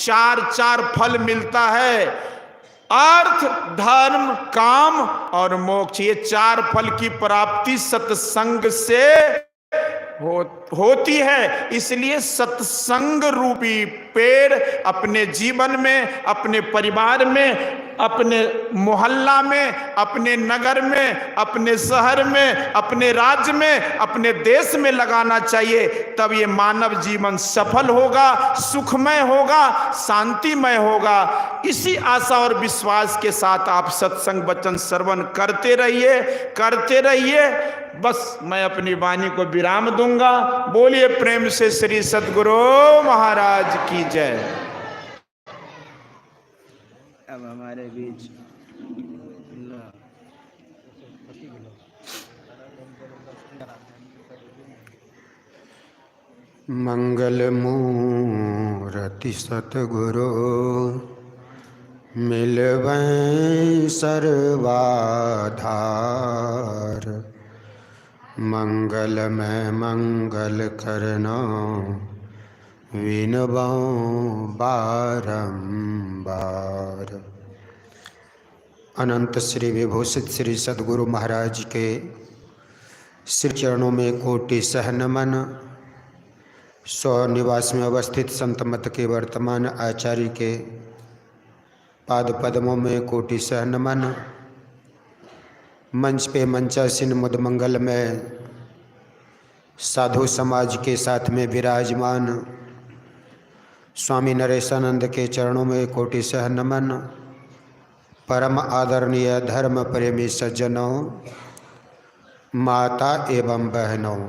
चार चार फल मिलता है, अर्थ, धर्म, काम और मोक्ष। ये चार फल की प्राप्ति सत्संग से होती है। इसलिए सत्संग रूपी पेड़ अपने जीवन में, अपने परिवार में, अपने मोहल्ला में, अपने नगर में, अपने शहर में, अपने राज्य में, अपने देश में लगाना चाहिए। तब ये मानव जीवन सफल होगा, सुखमय होगा, शांतिमय होगा। इसी आशा और विश्वास के साथ आप सत्संग वचन श्रवण करते रहिए, करते रहिए। बस मैं अपनी वाणी को विराम दूंगा। बोलिए प्रेम से श्री सद्गुरु महाराज की जय। अब हमारे बीच मंगल मूर्ति सतगुरु मिलवैं सर्वाधार। मंगल में मंगल करना विनवऊं बारंबार। अनंत श्री विभूषित श्री सद्गुरु महाराज के श्री चरणों में कोटि सह नमन। स्वनिवास में अवस्थित संत मत के वर्तमान आचार्य के पाद पद्मों में कोटि सह नमन। मंच पे मंचासीन मुद मंगल में साधु समाज के साथ में विराजमान स्वामी नरेशानंद के चरणों में कोटि सह नमन। परम आदरणीय धर्म प्रेमी सज्जनों, माता एवं बहनों,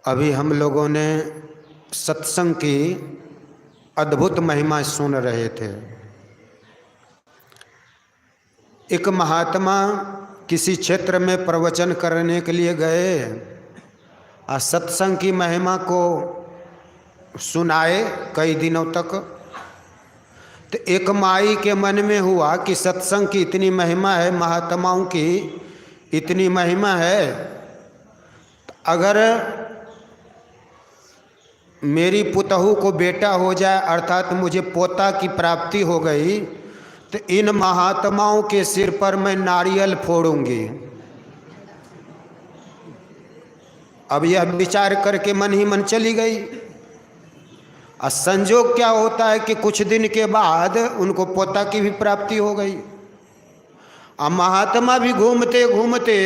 अभी हम लोगों ने सत्संग की अद्भुत महिमा सुन रहे थे। एक महात्मा किसी क्षेत्र में प्रवचन करने के लिए गए और सत्संग की महिमा को सुनाए कई दिनों तक। तो एक माई के मन में हुआ कि सत्संग की इतनी महिमा है, महात्माओं की इतनी महिमा है, अगर मेरी पुतहू को बेटा हो जाए अर्थात मुझे पोता की प्राप्ति हो गई तो इन महात्माओं के सिर पर मैं नारियल फोड़ूंगी। अब यह विचार करके मन ही मन चली गई। और संजोग क्या होता है कि कुछ दिन के बाद उनको पोता की भी प्राप्ति हो गई। अब महात्मा भी घूमते घूमते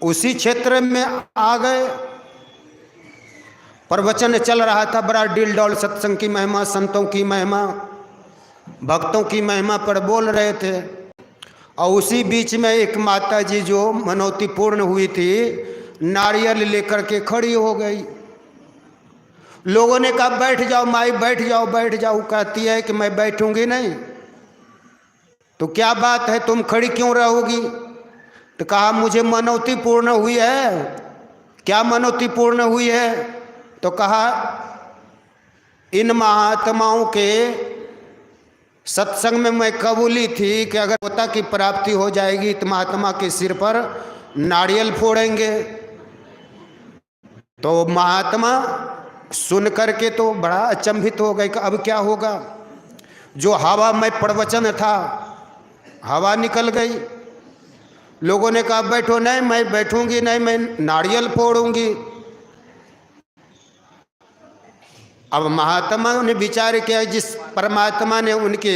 उसी क्षेत्र में आ गए। प्रवचन चल रहा था, बड़ा डिल डॉल सत्संग की महिमा, संतों की महिमा, भक्तों की महिमा पर बोल रहे थे। और उसी बीच में एक माता जी जो मनौती पूर्ण हुई थी, नारियल लेकर के खड़ी हो गई। लोगों ने कहा बैठ जाओ माई, बैठ जाओ बैठ जाओ। कहती है कि मैं बैठूंगी नहीं। तो क्या बात है, तुम खड़ी क्यों रहोगी? तो कहा मुझे मनौती पूर्ण हुई है। क्या मनौती पूर्ण हुई है? तो कहा इन महात्माओं के सत्संग में मैं कबूली थी कि अगर पोता की प्राप्ति हो जाएगी तो महात्मा के सिर पर नारियल फोड़ेंगे। तो महात्मा सुन करके तो बड़ा अचंभित हो गए कि अब क्या होगा। जो हवा में प्रवचन था, हवा निकल गई। लोगों ने कहा बैठो। नहीं मैं बैठूंगी नहीं, मैं नारियल फोड़ूंगी। अब महात्मा ने विचार किया जिस परमात्मा ने उनकी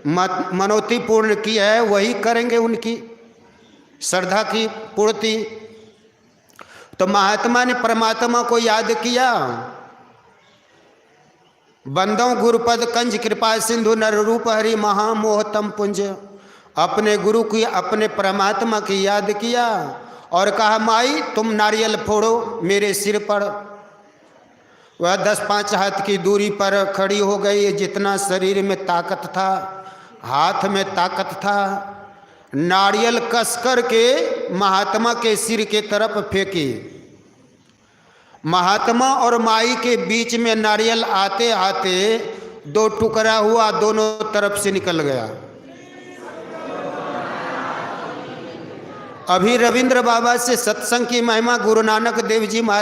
मनौती पूर्ण की है वही करेंगे उनकी श्रद्धा की पूर्ति। तो महात्मा ने परमात्मा को याद किया। बंदों गुरुपद कंज कृपा सिंधु नर रूप हरि महामोहतम पुंज। अपने गुरु की, अपने परमात्मा की याद किया और कहा माई तुम नारियल फोड़ो मेरे सिर पर। वह 10-5 हाथ की दूरी पर खड़ी हो गई। जितना शरीर में ताकत था, हाथ में ताकत था, नारियल कस कर के महात्मा के सिर के तरफ फेंकी। महात्मा और माई के बीच में नारियल आते आते 2 टुकड़ा हुआ, दोनों तरफ से निकल गया। अभी रविंद्र बाबा से सत्संग की महिमा गुरु नानक देव जी महाराज